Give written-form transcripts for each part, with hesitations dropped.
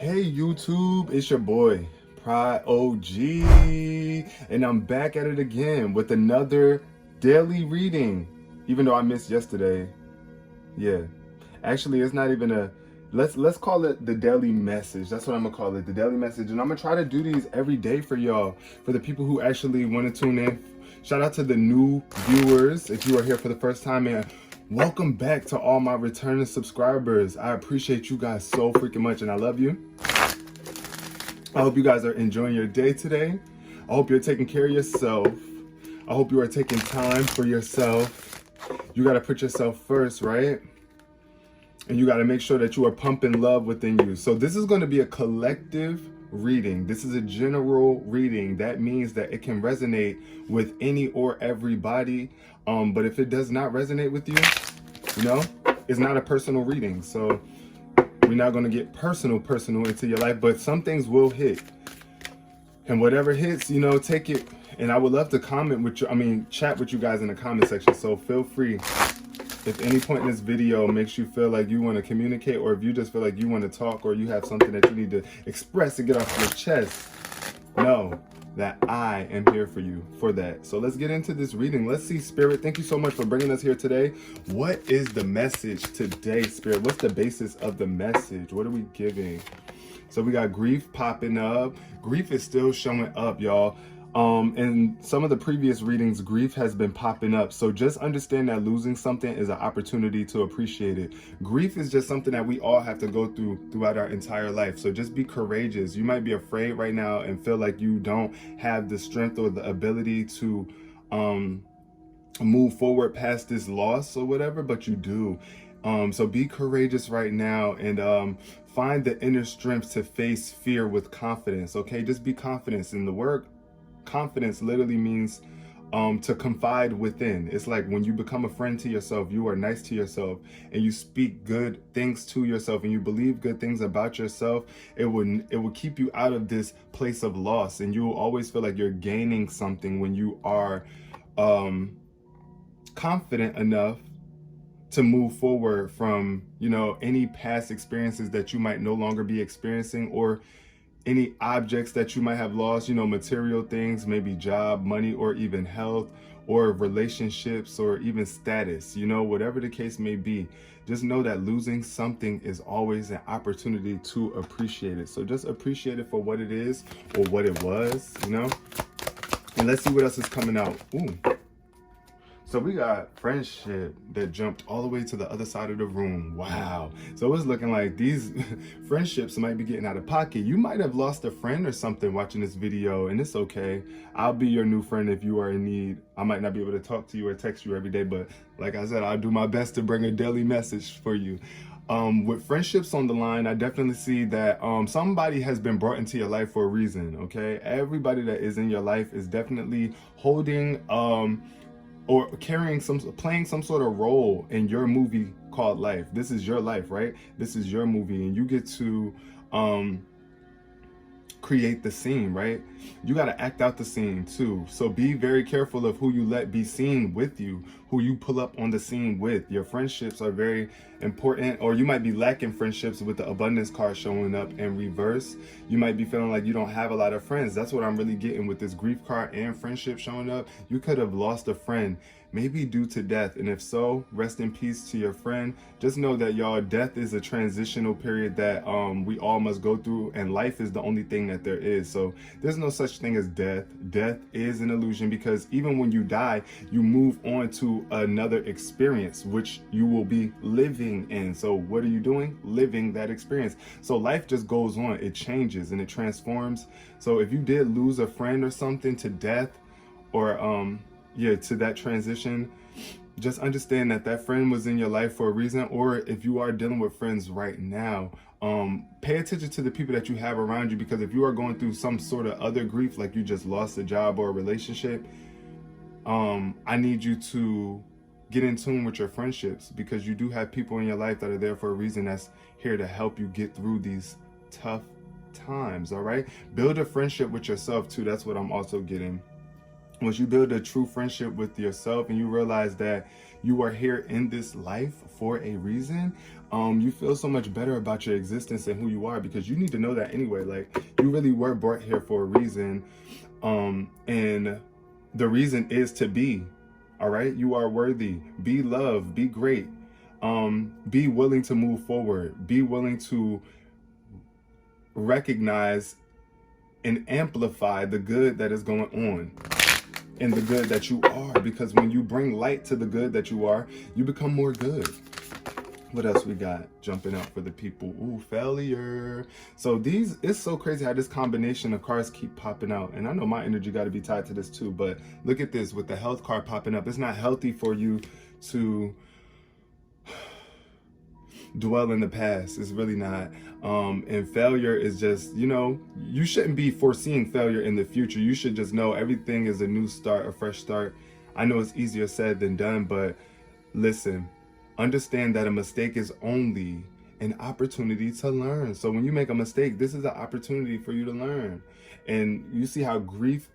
Hey YouTube, it's your boy prod.og, and I'm back at it again with another daily reading. Even though I missed yesterday, yeah. Actually, it's not even a. Let's call it the daily message. That's what I'm gonna call it, the daily message. And I'm gonna try to do these every day for y'all, for the people who actually want to tune in. Shout out to the new viewers if you are here for the first time, and welcome back to all my returning subscribers. I appreciate you guys so freaking much, and I love you. I hope you guys are enjoying your day today. I hope you're taking care of yourself. I hope you are taking time for yourself. You got to put yourself first, right? And you got to make sure that you are pumping love within you. So this is going to be a collective reading. This is a general reading. That means that it can resonate with any or everybody. But if it does not resonate with you, it's not a personal reading. So we're not going to get personal into your life, but some things will hit. And whatever hits, take it. And I would love to chat with you guys in the comment section. So feel free. If any point in this video makes you feel like you want to communicate, or if you just feel like you want to talk, or you have something that you need to express and get off your chest, know that I am here for you for that. So let's get into this reading. Let's see, Spirit. Thank you so much for bringing us here today. What is the message today, Spirit? What's the basis of the message? What are we giving? So we got grief popping up. Grief is still showing up, y'all. In some of the previous readings, grief has been popping up. So just understand that losing something is an opportunity to appreciate it. Grief is just something that we all have to go through throughout our entire life. So just be courageous. You might be afraid right now and feel like you don't have the strength or the ability to move forward past this loss or whatever, but you do. So be courageous right now, and find the inner strength to face fear with confidence. Okay, just be confident. In the word confidence literally means to confide within. It's like when you become a friend to yourself, you are nice to yourself, and you speak good things to yourself, and you believe good things about yourself. It will keep you out of this place of loss, and you will always feel like you're gaining something when you are confident enough to move forward from any past experiences that you might no longer be experiencing, or any objects that you might have lost, material things, maybe job, money, or even health, or relationships, or even status, whatever the case may be. Just know that losing something is always an opportunity to appreciate it. So just appreciate it for what it is, or what it was, And let's see what else is coming out. Ooh. So we got friendship that jumped all the way to the other side of the room. Wow. So it's looking like these friendships might be getting out of pocket. You might have lost a friend or something watching this video, and it's okay. I'll be your new friend if you are in need. I might not be able to talk to you or text you every day, but like I said, I'll do my best to bring a daily message for you. With friendships on the line, I definitely see that somebody has been brought into your life for a reason, okay? Everybody that is in your life is definitely holding or playing some sort of role in your movie called life. This is your life, right? This is your movie, and you get to create the scene, right? You got to act out the scene too. So be very careful of who you let be seen with you, who you pull up on the scene with. Your friendships are very important, or you might be lacking friendships with the abundance card showing up in reverse. You might be feeling like you don't have a lot of friends. That's what I'm really getting with this grief card and friendship showing up. You could have lost a friend, maybe due to death, and if so, rest in peace to your friend. Just know that, y'all, death is a transitional period that we all must go through, and life is the only thing that there is. So there's no such thing as death. Death is an illusion, because even when you die, you move on to another experience which you will be living in. So what are you doing? Living that experience. So life just goes on, it changes and it transforms. So if you did lose a friend or something to death, or to that transition, just understand that that friend was in your life for a reason. Or if you are dealing with friends right now, pay attention to the people that you have around you, because if you are going through some sort of other grief, like you just lost a job or a relationship, I need you to get in tune with your friendships, because you do have people in your life that are there for a reason, that's here to help you get through these tough times. All right, build a friendship with yourself too. That's what I'm also getting. Once you build a true friendship with yourself and you realize that you are here in this life for a reason, you feel so much better about your existence and who you are, because you need to know that anyway. Like, you really were brought here for a reason, and the reason is to be. All right, you are worthy. Be loved. Be great. Be willing to move forward. Be willing to recognize and amplify the good that is going on and the good that you are, because when you bring light to the good that you are, you become more good. What else we got jumping out for the people? Ooh, failure. So it's so crazy how this combination of cards keep popping out. And I know my energy got to be tied to this too, but look at this with the health card popping up. It's not healthy for you to dwell in the past. It's really not. And failure is just, you shouldn't be foreseeing failure in the future. You should just know everything is a new start, a fresh start. I know it's easier said than done, but listen, understand that a mistake is only an opportunity to learn. So when you make a mistake, this is an opportunity for you to learn. And you see how grief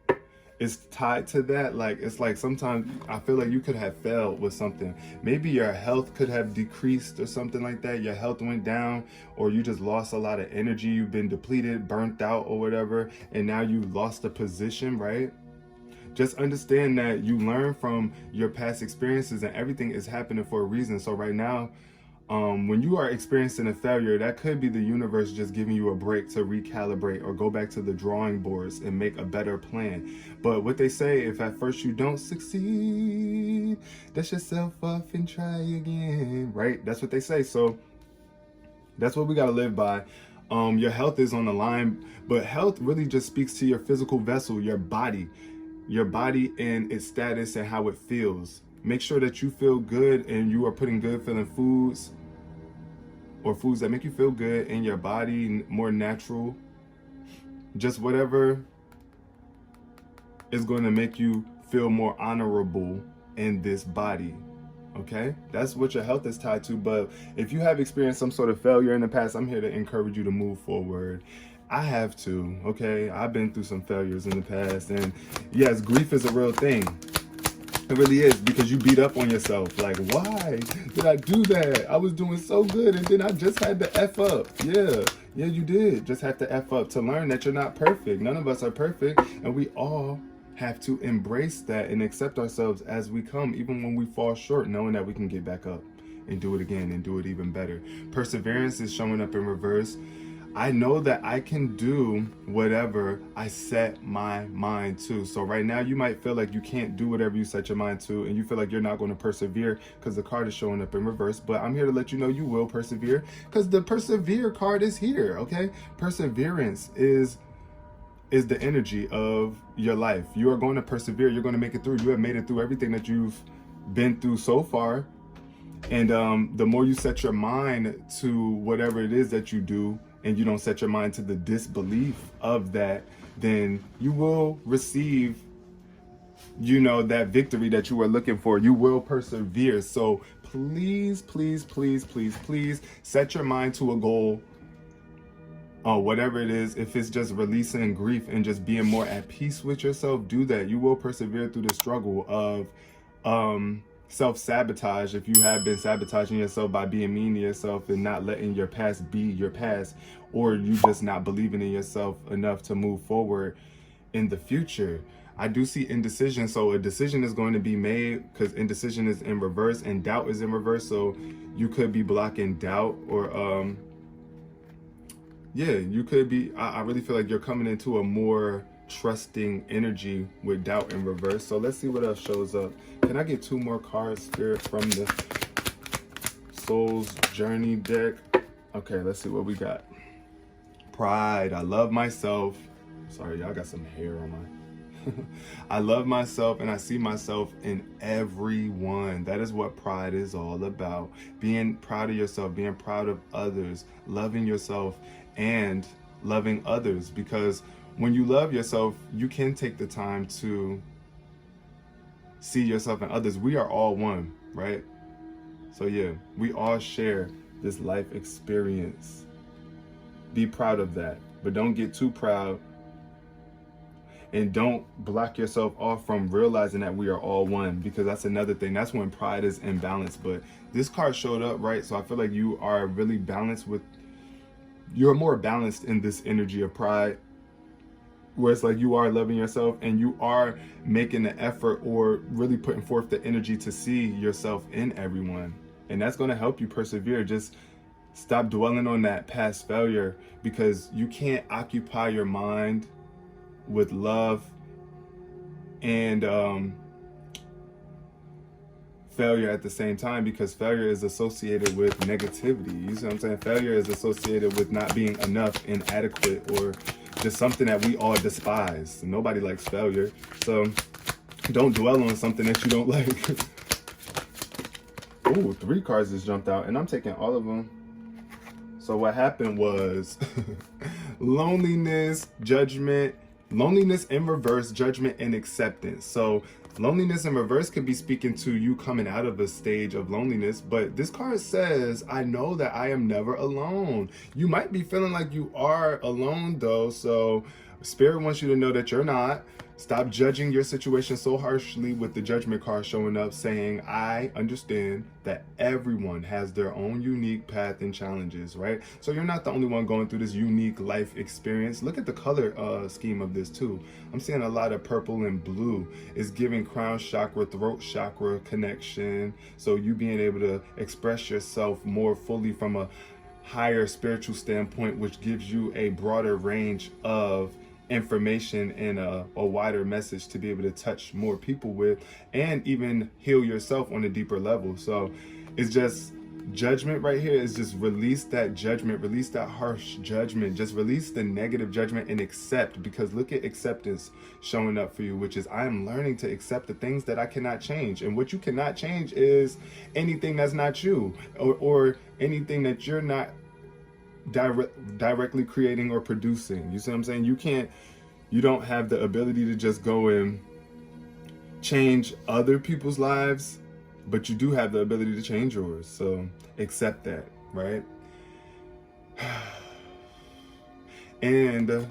is tied to that. Like, it's like sometimes I feel like you could have failed with something. Maybe your health could have decreased or something like that. Your health went down, or you just lost a lot of energy. You've been depleted, burnt out or whatever, and now you lost a position, right? Just understand that you learn from your past experiences, and everything is happening for a reason. So right now, when you are experiencing a failure, that could be the universe just giving you a break to recalibrate or go back to the drawing boards and make a better plan. But what they say, if at first you don't succeed, dust yourself off and try again, right? That's what they say. So that's what we got to live by. Your health is on the line, but health really just speaks to your physical vessel, your body and its status and how it feels. Make sure that you feel good and you are putting good feeling foods, or foods that make you feel good in your body, more natural. Just whatever is going to make you feel more honorable in this body. Okay, that's what your health is tied to. But if you have experienced some sort of failure in the past, I'm here to encourage you to move forward. I have to, okay? I've been through some failures in the past, and yes, grief is a real thing. It really is, because you beat up on yourself. Like, why did I do that? I was doing so good, and then I just had to F up. Yeah, you did just have to F up to learn that you're not perfect. None of us are perfect, and we all have to embrace that and accept ourselves as we come, even when we fall short, knowing that we can get back up and do it again and do it even better. Perseverance is showing up in reverse. I know that I can do whatever I set my mind to. So right now you might feel like you can't do whatever you set your mind to, and you feel like you're not going to persevere because the card is showing up in reverse. But I'm here to let you know you will persevere, because the persevere card is here, okay? Perseverance is the energy of your life. You are going to persevere. You're going to make it through. You have made it through everything that you've been through so far. And the more you set your mind to whatever it is that you do, and you don't set your mind to the disbelief of that, then you will receive, that victory that you are looking for. You will persevere. So please, please, please, please, please set your mind to a goal. Whatever it is, if it's just releasing grief and just being more at peace with yourself, do that. You will persevere through the struggle of self-sabotage. If you have been sabotaging yourself by being mean to yourself and not letting your past be your past, or you just not believing in yourself enough to move forward in the future. I do see indecision. So a decision is going to be made, because indecision is in reverse and doubt is in reverse. So you could be blocking doubt, or you could be, I really feel like you're coming into a more trusting energy with doubt in reverse. So let's see what else shows up. Can I get 2 more cards, Spirit, from the Soul's Journey deck? Okay, let's see what we got. Pride. I love myself. Sorry, y'all got some hair on my... I love myself, and I see myself in everyone. That is what pride is all about. Being proud of yourself, being proud of others, loving yourself and loving others. Because when you love yourself, you can take the time to see yourself and others. We are all one, right? So yeah, we all share this life experience. Be proud of that, but don't get too proud And don't block yourself off from realizing that we are all one, because that's another thing. That's when pride is imbalanced. But this card showed up, right? So I feel like you are really balanced with, you're more balanced in this energy of pride, where it's like you are loving yourself and you are making the effort or really putting forth the energy to see yourself in everyone. And that's going to help you persevere. Just stop dwelling on that past failure, because you can't occupy your mind with love and failure at the same time, because failure is associated with negativity. You see what I'm saying? Failure is associated with not being enough, inadequate, or just something that we all despise. Nobody likes failure. So don't dwell on something that you don't like. Ooh, 3 cards just jumped out and I'm taking all of them. So what happened was loneliness, judgment, loneliness in reverse, judgment, and acceptance. So loneliness in reverse could be speaking to you coming out of a stage of loneliness, but this card says, I know that I am never alone. You might be feeling like you are alone though, so Spirit wants you to know that you're not. Stop judging your situation so harshly, with the judgment card showing up saying, I understand that everyone has their own unique path and challenges, right? So you're not the only one going through this unique life experience. Look at the color scheme of this too. I'm seeing a lot of purple and blue. It's giving crown chakra, throat chakra connection. So you being able to express yourself more fully from a higher spiritual standpoint, which gives you a broader range of information and a wider message to be able to touch more people with, and even heal yourself on a deeper level. So it's just judgment right here. Is just release that judgment, release that harsh judgment, just release the negative judgment and accept, because look at acceptance showing up for you, which is I am learning to accept the things that I cannot change. And what you cannot change is anything that's not you, or anything that you're not directly creating or producing. You see what I'm saying? You don't have the ability to just go and change other people's lives, but you do have the ability to change yours. So accept that, right? And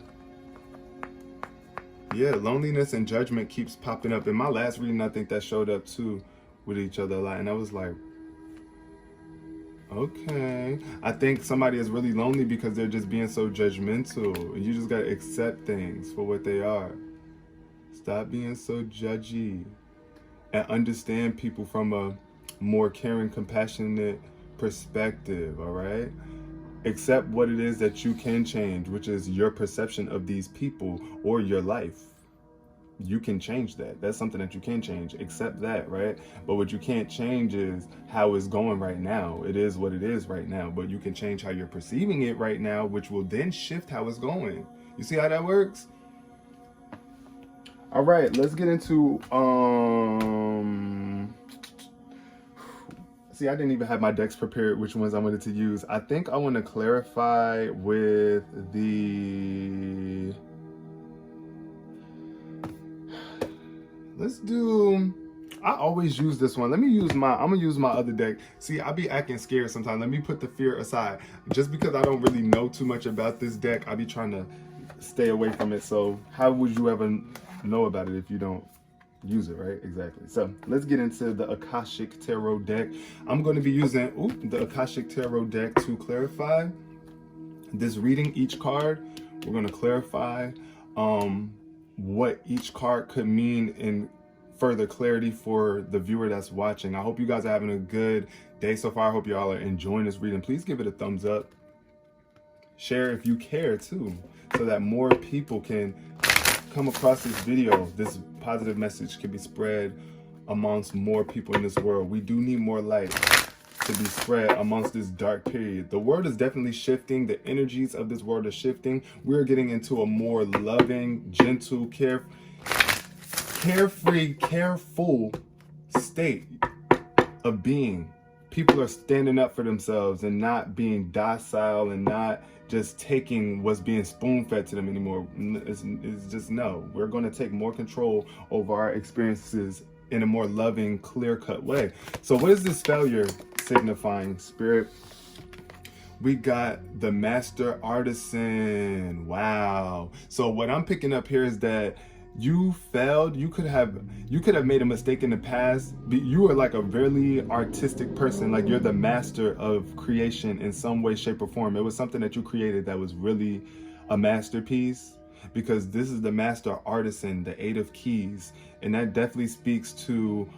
yeah, loneliness and judgment keeps popping up. In my last reading, I think that showed up too with each other a lot. And I was like, okay, I think somebody is really lonely because they're just being so judgmental. You just gotta accept things for what they are. Stop being so judgy and understand people from a more caring, compassionate perspective, all right? Accept what it is that you can change, which is your perception of these people or your life. You can change that. That's something that you can change. Accept that, right? But what you can't change is how it's going right now. It is what it is right now, but you can change how you're perceiving it right now, which will then shift how it's going. You see how that works? All right, let's get into see, I didn't even have my decks prepared which ones I wanted to use. I think I want to clarify with the, let's do, I always use this one. Let me use I'm gonna use my other deck. See, I be acting scared sometimes. Let me put the fear aside. Just because I don't really know too much about this deck, I be trying to stay away from it. So how would you ever know about it if you don't use it, right? Exactly. So let's get into the Akashic Tarot deck. I'm going to be using the Akashic Tarot deck to clarify this reading. Each card, we're going to clarify what each card could mean in further clarity for the viewer that's watching. I hope you guys are having a good day so far. I hope y'all are enjoying this reading. Please give it a thumbs up. Share if you care too, so that more people can come across this video. This positive message can be spread amongst more people in this world. We do need more light to be spread amongst this dark period. The world is definitely shifting. The energies of this world are shifting. We're getting into a more loving, gentle, carefree, careful state of being. People are standing up for themselves and not being docile and not just taking what's being spoon-fed to them anymore. It's just no. We're going to take more control over our experiences in a more loving, clear-cut way. So what is this failure signifying, Spirit? We got the Master Artisan. Wow. So what I'm picking up here is that You failed. You could have made a mistake in the past. You are like a really artistic person. Like you're the master of creation in some way, shape, or form. It was something that you created that was really a masterpiece, because this is the master artisan, the 8 of Keys, and that definitely speaks to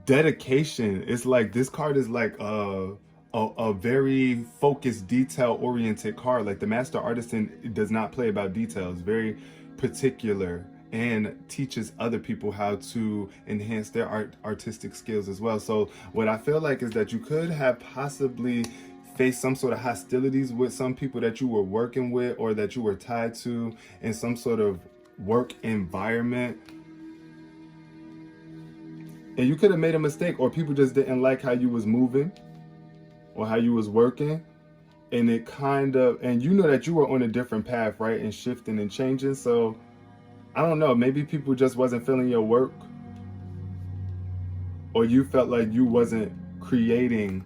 dedication. It's like this card is like a very focused, detail oriented card. Like the master artisan does not play about details, very particular, and teaches other people how to enhance their artistic skills as well. So what I feel like is that you could have possibly faced some sort of hostilities with some people that you were working with or that you were tied to in some sort of work environment, and you could have made a mistake, or people just didn't like how you was moving or how you was working, and it kind of, and you know that you were on a different path, right, and shifting and changing. So I don't know, maybe people just wasn't feeling your work, or you felt like you wasn't creating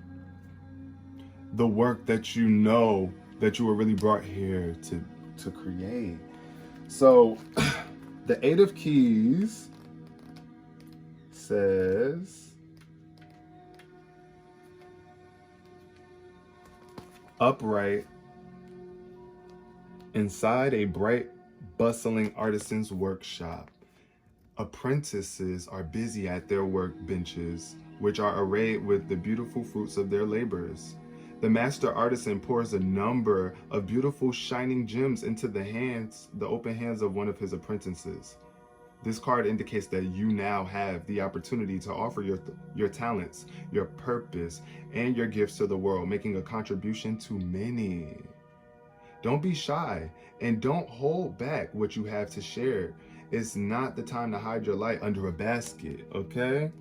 the work that you know that you were really brought here to create. So the 8 of Keys says, upright inside a bright, bustling artisan's workshop, apprentices are busy at their work benches, which are arrayed with the beautiful fruits of their labors. The master artisan pours a number of beautiful shining gems into the open hands of one of his apprentices. This card indicates that you now have the opportunity to offer your talents, your purpose, and your gifts to the world, making a contribution to many. Don't be shy and don't hold back what you have to share. It's not the time to hide your light under a basket, okay?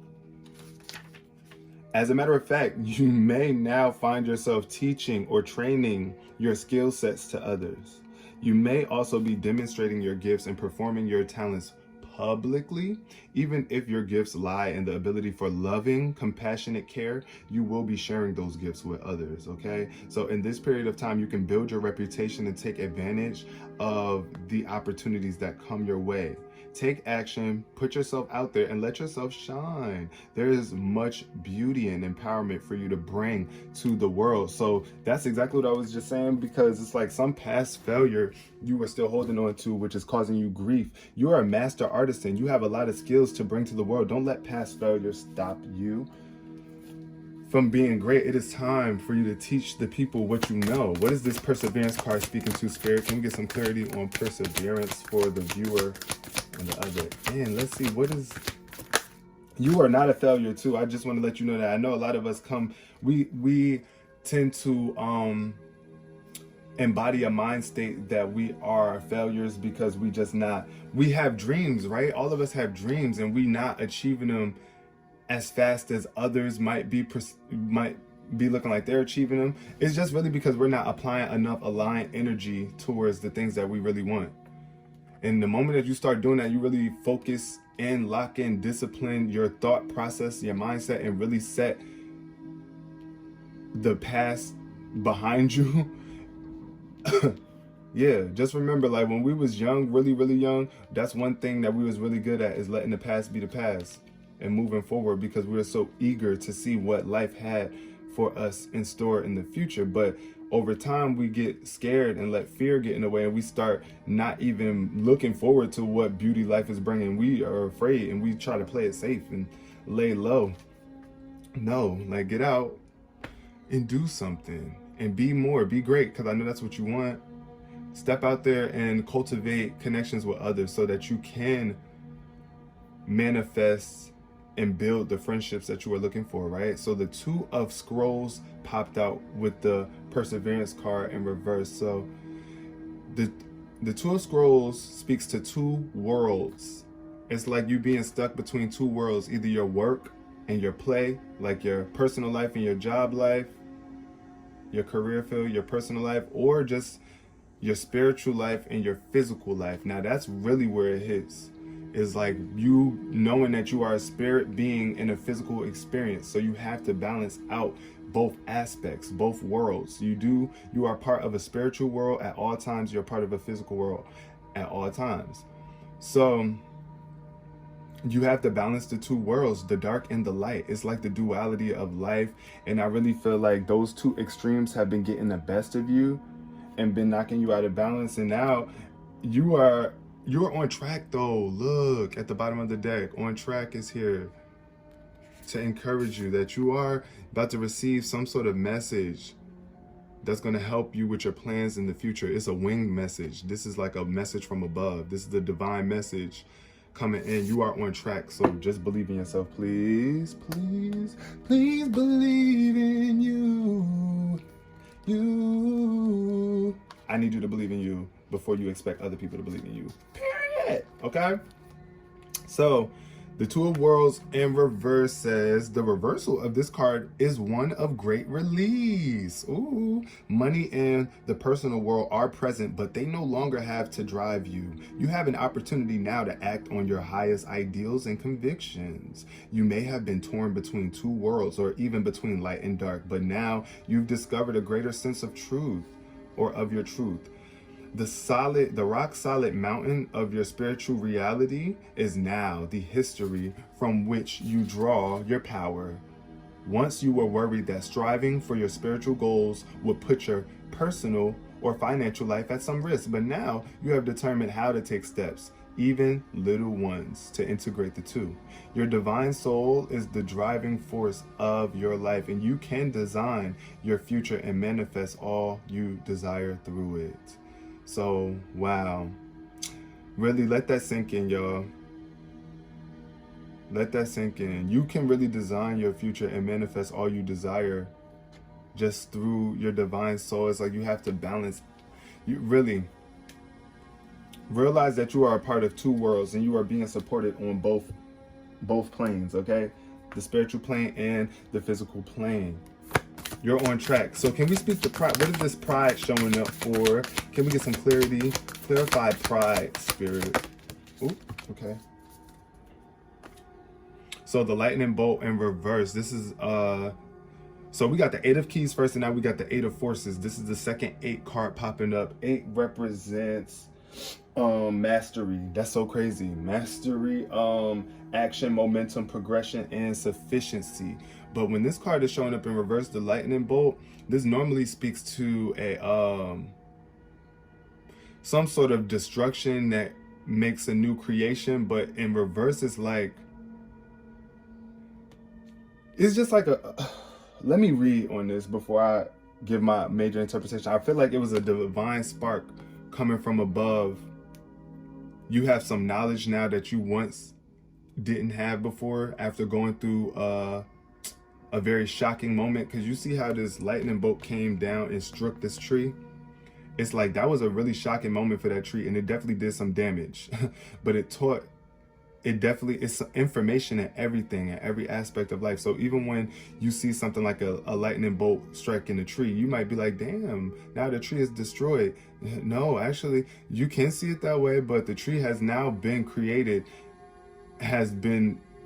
As a matter of fact, you may now find yourself teaching or training your skill sets to others. You may also be demonstrating your gifts and performing your talents publicly. Even if your gifts lie in the ability for loving, compassionate care, you will be sharing those gifts with others, okay? So in this period of time, you can build your reputation and take advantage of the opportunities that come your way. Take action, put yourself out there, and let yourself shine. There is much beauty and empowerment for you to bring to the world. So that's exactly what I was just saying, because it's like some past failure you are still holding on to, which is causing you grief. You are a master artisan. You have a lot of skills to bring to the world. Don't let past failure stop you from being great. It is time for you to teach the people what you know. What is this perseverance card speaking to, Spirit? Can we get some clarity on perseverance for the viewer on the other end? Let's see, what is... You are not a failure too. I just want to let you know that. I know a lot of us we tend to embody a mind state that we are failures because we have dreams, right? All of us have dreams, and we not achieving them as fast as others might be looking like they're achieving them. It's just really because we're not applying enough aligned energy towards the things that we really want. And the moment that you start doing that, you really focus and lock in, discipline your thought process, your mindset, and really set the past behind you. Yeah, just remember, like when we was young, really, really young, that's one thing that we was really good at, is letting the past be the past and moving forward, because we were so eager to see what life had for us in store in the future. But over time, we get scared and let fear get in the way, and we start not even looking forward to what beauty life is bringing. We are afraid, and we try to play it safe and lay low. No, like get out and do something and be more, be great, because I know that's what you want. Step out there and cultivate connections with others so that you can manifest and build the friendships that you are looking for, right? So the 2 of Scrolls popped out with the perseverance card in reverse. So the 2 of Scrolls speaks to 2 worlds. It's like you being stuck between 2 worlds, either your work and your play, like your personal life and your job life, your career field, your personal life, or just your spiritual life and your physical life. Now that's really where it hits, is like you knowing that you are a spirit being in a physical experience. So you have to balance out both aspects, both worlds. You are part of a spiritual world at all times. You're part of a physical world at all times. So you have to balance the two worlds, the dark and the light. It's like the duality of life. And I really feel like those two extremes have been getting the best of you and been knocking you out of balance. And now you're on track though. Look at the bottom of the deck. On track is here to encourage you that you are about to receive some sort of message that's going to help you with your plans in the future. It's a winged message. This is like a message from above. This is the divine message coming in. You are on track. So just believe in yourself, please. Please, please believe in you. I need you to believe in you before you expect other people to believe in you. Period. Okay? So the Two of Worlds in reverse says the reversal of this card is one of great release. Ooh, money and the personal world are present, but they no longer have to drive you. You have an opportunity now to act on your highest ideals and convictions. You may have been torn between two worlds or even between light and dark, but now you've discovered a greater sense of truth or of your truth. The rock solid mountain of your spiritual reality is now the history from which you draw your power. Once you were worried that striving for your spiritual goals would put your personal or financial life at some risk, but now you have determined how to take steps, even little ones, to integrate the two. Your divine soul is the driving force of your life, and you can design your future and manifest all you desire through it. So, wow. Really let that sink in, y'all. Let that sink in. You can really design your future and manifest all you desire just through your divine soul. It's like you have to balance. You really realize that you are a part of two worlds and you are being supported on both planes, okay? The spiritual plane and the physical plane. You're on track. So can we speak to pride? What is this pride showing up for? Can we get some clarity? Clarify pride, spirit. Ooh, okay. So the lightning bolt in reverse. This is so we got the 8 of keys first, and now we got the 8 of forces. This is the second 8 card popping up. 8 represents mastery. That's so crazy. Mastery, action, momentum, progression, and sufficiency. But when this card is showing up in reverse, the lightning bolt, this normally speaks to a some sort of destruction that makes a new creation. But in reverse, it's like, it's just like let me read on this before I give my major interpretation. I feel like it was a divine spark coming from above. You have some knowledge now that you once didn't have before after going through a very shocking moment, because you see how this lightning bolt came down and struck this tree. It's like that was a really shocking moment for that tree, and it definitely did some damage. But it's information in everything, in every aspect of life. So even when you see something like a lightning bolt striking a tree, you might be like, damn, now the tree is destroyed. No, actually, you can see it that way, but the tree has now been created,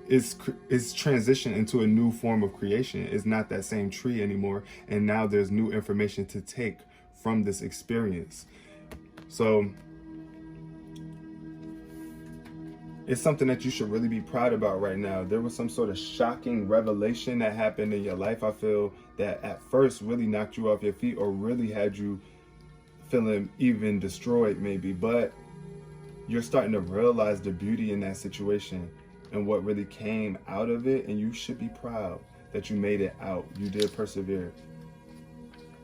it's transitioned into a new form of creation. It's not that same tree anymore, and now there's new information to take from this experience. So it's something that you should really be proud about right now. There was some sort of shocking revelation that happened in your life, I feel, that at first really knocked you off your feet or really had you feeling even destroyed maybe, but you're starting to realize the beauty in that situation and what really came out of it, and you should be proud that you made it out. You did persevere.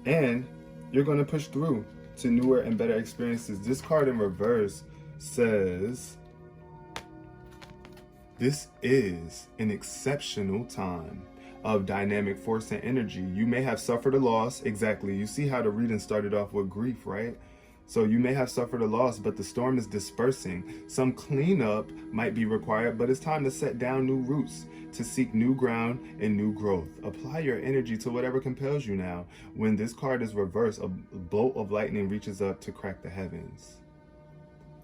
And you're going to push through to newer and better experiences. This card in reverse says, this is an exceptional time of dynamic force and energy. You may have suffered a loss. Exactly. You see how the reading started off with grief, right? So you may have suffered a loss, but the storm is dispersing. Some cleanup might be required, but it's time to set down new roots, to seek new ground and new growth. Apply your energy to whatever compels you now. When this card is reversed, a bolt of lightning reaches up to crack the heavens.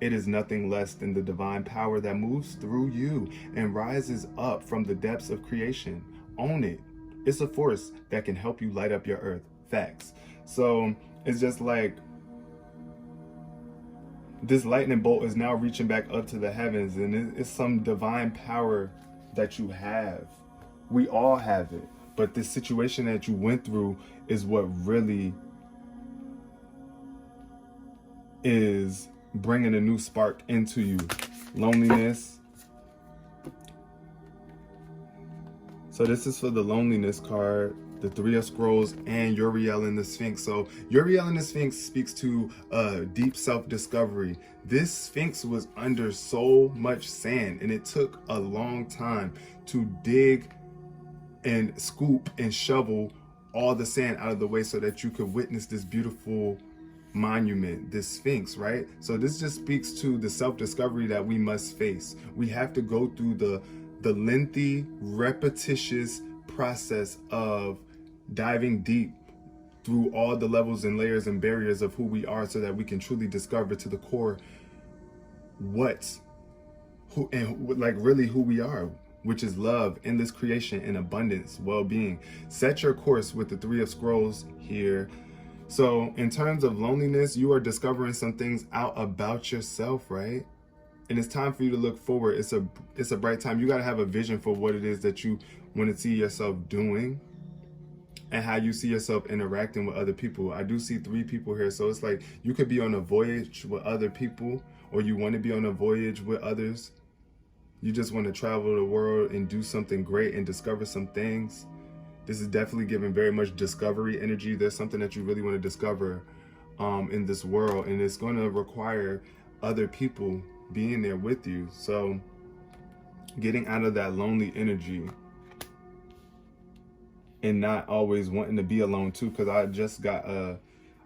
It is nothing less than the divine power that moves through you and rises up from the depths of creation. Own it. It's a force that can help you light up your earth. Facts. So it's just like this lightning bolt is now reaching back up to the heavens, and it's some divine power that you have. We all have it. But this situation that you went through is what really is bringing a new spark into you. Loneliness. So this is for the loneliness card, the Three of Scrolls, and Uriel and the Sphinx. So Uriel and the Sphinx speaks to deep self-discovery. This Sphinx was under so much sand, and it took a long time to dig and scoop and shovel all the sand out of the way so that you could witness this beautiful monument, this Sphinx, right? So this just speaks to the self-discovery that we must face. We have to go through the lengthy, repetitious process of diving deep through all the levels and layers and barriers of who we are so that we can truly discover to the core really who we are, which is love, endless creation, and abundance, well-being. Set your course with the Three of Scrolls here. So in terms of loneliness, you are discovering some things out about yourself, right? And it's time for you to look forward. It's a bright time. You got to have a vision for what it is that you want to see yourself doing and how you see yourself interacting with other people. I do see 3 people here. So it's like you could be on a voyage with other people, or you want to be on a voyage with others. You just want to travel the world and do something great and discover some things. This is definitely giving very much discovery energy. There's something that you really want to discover in this world, and it's going to require other people being there with you. So getting out of that lonely energy and not always wanting to be alone too, because I just got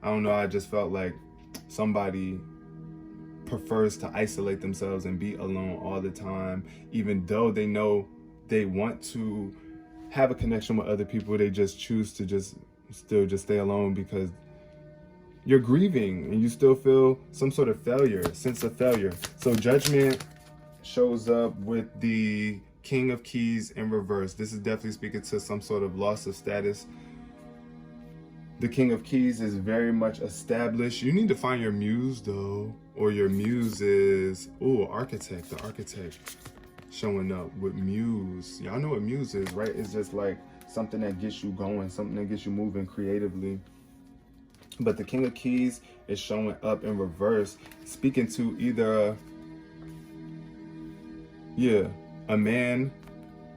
I just felt like somebody prefers to isolate themselves and be alone all the time, even though they know they want to have a connection with other people. They just choose to still stay alone because you're grieving and you still feel some sort of sense of failure. So Judgment shows up with the King of Keys in reverse. This is definitely speaking to some sort of loss of status. The King of Keys is very much established. You need to find your muse though, or your muses. Oh, architect, the architect showing up with muse. Y'all know what muse is, right? It's just like something that gets you going, something that gets you moving creatively. But the King of Keys is showing up in reverse, speaking to either, a man,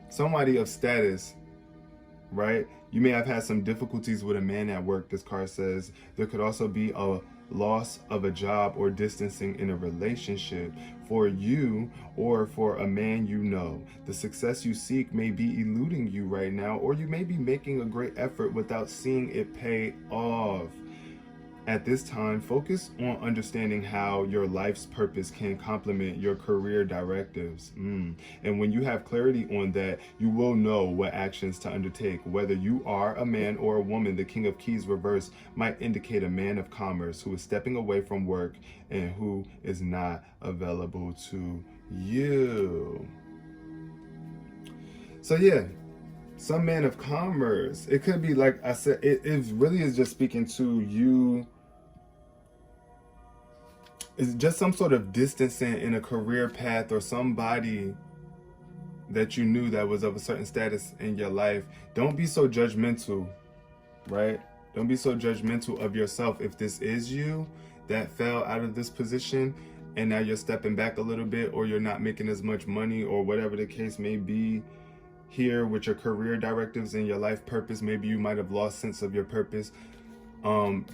somebody of status, right? You may have had some difficulties with a man at work, this card says. There could also be a loss of a job or distancing in a relationship for you or for a man you know. The success you seek may be eluding you right now, or you may be making a great effort without seeing it pay off. At this time, focus on understanding how your life's purpose can complement your career directives. And when you have clarity on that, you will know what actions to undertake. Whether you are a man or a woman, the King of Keys reverse might indicate a man of commerce who is stepping away from work and who is not available to you. So some man of commerce. It could be, like I said, it really is just speaking to you. It's just some sort of distancing in a career path, or somebody that you knew that was of a certain status in your life. Don't be so judgmental, right? Don't be so judgmental of yourself. If this is you that fell out of this position and now you're stepping back a little bit, or you're not making as much money, or whatever the case may be here with your career directives and your life purpose, maybe you might have lost sense of your purpose.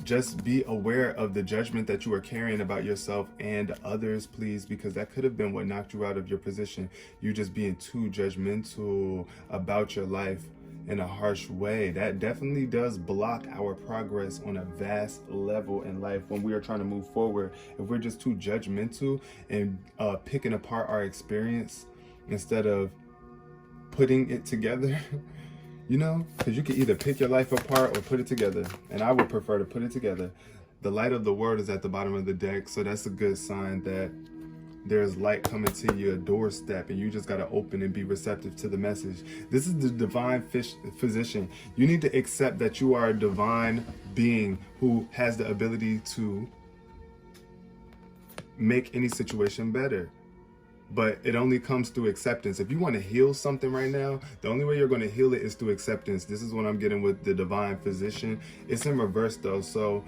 Just be aware of the judgment that you are carrying about yourself and others, please, because that could have been what knocked you out of your position. You just being too judgmental about your life in a harsh way. That definitely does block our progress on a vast level in life when we are trying to move forward. If we're just too judgmental and picking apart our experience instead of putting it together, because you can either pick your life apart or put it together. And I would prefer to put it together. The light of the world is at the bottom of the deck, so that's a good sign that there's light coming to your doorstep, and you just got to open and be receptive to the message. This is the divine physician. You need to accept that you are a divine being who has the ability to make any situation better. But it only comes through acceptance. If you want to heal something right now, the only way you're going to heal it is through acceptance. This is what I'm getting with the divine physician. It's in reverse though, so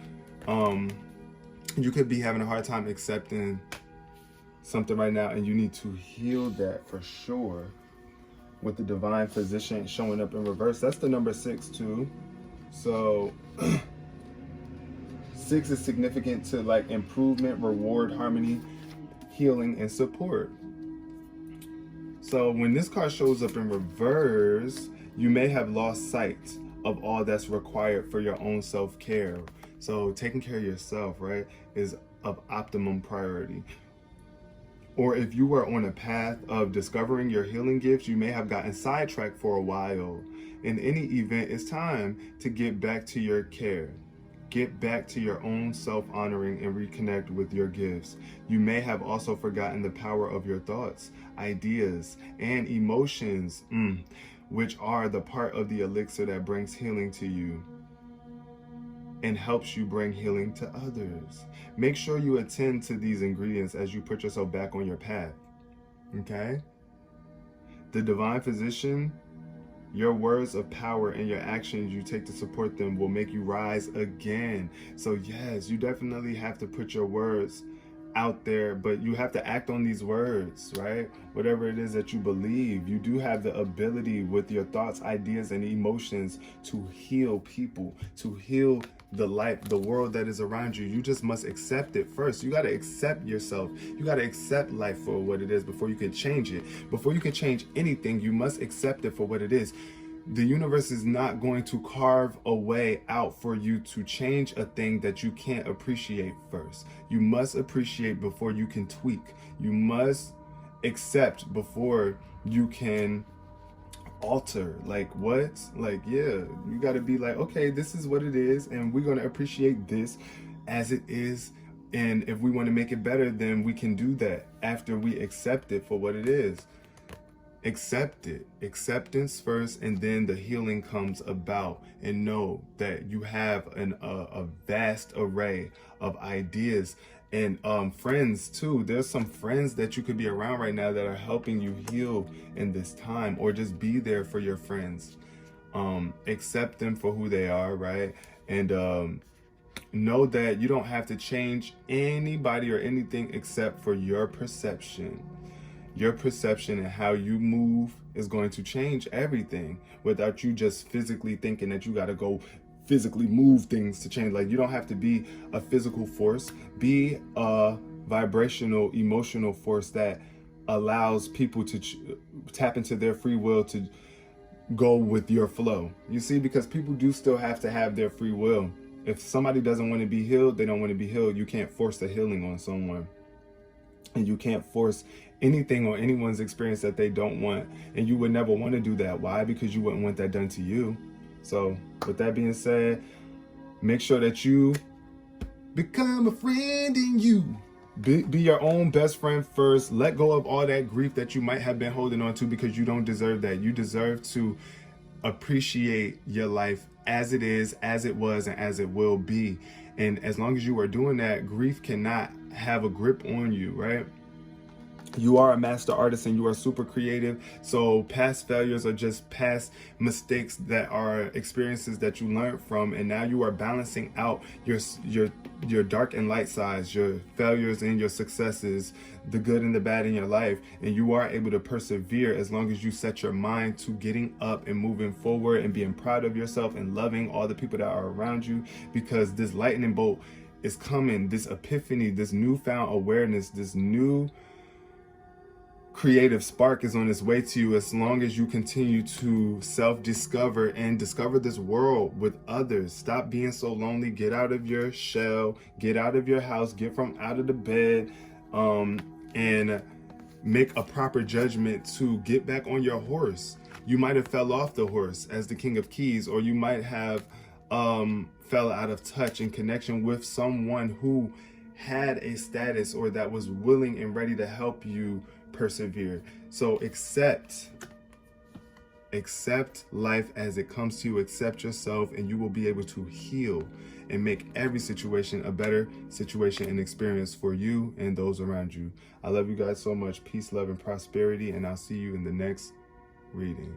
you could be having a hard time accepting something right now, and you need to heal that for sure. With the divine physician showing up in reverse, that's the number 6 too. So 6 is significant to like improvement, reward, harmony, healing, and support. So when this card shows up in reverse, you may have lost sight of all that's required for your own self-care. So taking care of yourself, right, is of optimum priority. Or if you were on a path of discovering your healing gifts, you may have gotten sidetracked for a while. In any event, it's time to get back to your care. Get back to your own self-honoring and reconnect with your gifts. You may have also forgotten the power of your thoughts, ideas, and emotions, which are the part of the elixir that brings healing to you and helps you bring healing to others. Make sure you attend to these ingredients as you put yourself back on your path, okay? The divine physician, your words of power and your actions you take to support them will make you rise again. So yes, you definitely have to put your words out there, but you have to act on these words, right? Whatever it is that you believe, you do have the ability with your thoughts, ideas, and emotions to heal people, to heal the life, the world that is around you. You just must accept it first. You got to accept yourself. You got to accept life for what it is before you can change it. Before you can change anything, you must accept it for what it is. The universe is not going to carve a way out for you to change a thing that you can't appreciate first. You must appreciate before you can tweak. You must accept before you can alter. Like what? Like, yeah, you got to be like, okay, this is what it is, and we're going to appreciate this as it is. And if we want to make it better, then we can do that after we accept it for what it is. Accept it. Acceptance first, and then the healing comes about. And know that you have a vast array of ideas and friends too. There's some friends that you could be around right now that are helping you heal in this time, or just be there for your friends. Accept them for who they are, right? And know that you don't have to change anybody or anything except for your perception. Your perception and how you move is going to change everything without you just physically thinking that you got to go physically move things to change. Like, you don't have to be a physical force. Be a vibrational, emotional force that allows people to tap into their free will to go with your flow. You see, because people do still have to have their free will. If somebody doesn't want to be healed, they don't want to be healed. You can't force the healing on someone. And you can't force anything on anyone's experience that they don't want. And you would never want to do that. Why? Because you wouldn't want that done to you. So with that being said, make sure that you become a friend in you. Be your own best friend first. Let go of all that grief that you might have been holding on to, because you don't deserve that. You deserve to appreciate your life as it is, as it was, and as it will be. And as long as you are doing that, grief cannot have a grip on you, right? You are a master artist and you are super creative. So past failures are just past mistakes that are experiences that you learned from. And now you are balancing out your dark and light sides, your failures and your successes, the good and the bad in your life. And you are able to persevere as long as you set your mind to getting up and moving forward and being proud of yourself and loving all the people that are around you, because this lightning bolt is coming, this epiphany, this newfound awareness, this new creative spark is on its way to you, as long as you continue to self-discover and discover this world with others. Stop being so lonely. Get out of your shell, get out of your house, get from out of the bed, and make a proper judgment to get back on your horse. You might have fell off the horse as the King of Keys, or you might have fell out of touch in connection with someone who had a status or that was willing and ready to help you persevere. So accept life as it comes to you, accept yourself, and you will be able to heal and make every situation a better situation and experience for you and those around you. I love you guys so much. Peace, love, and prosperity, and I'll see you in the next reading.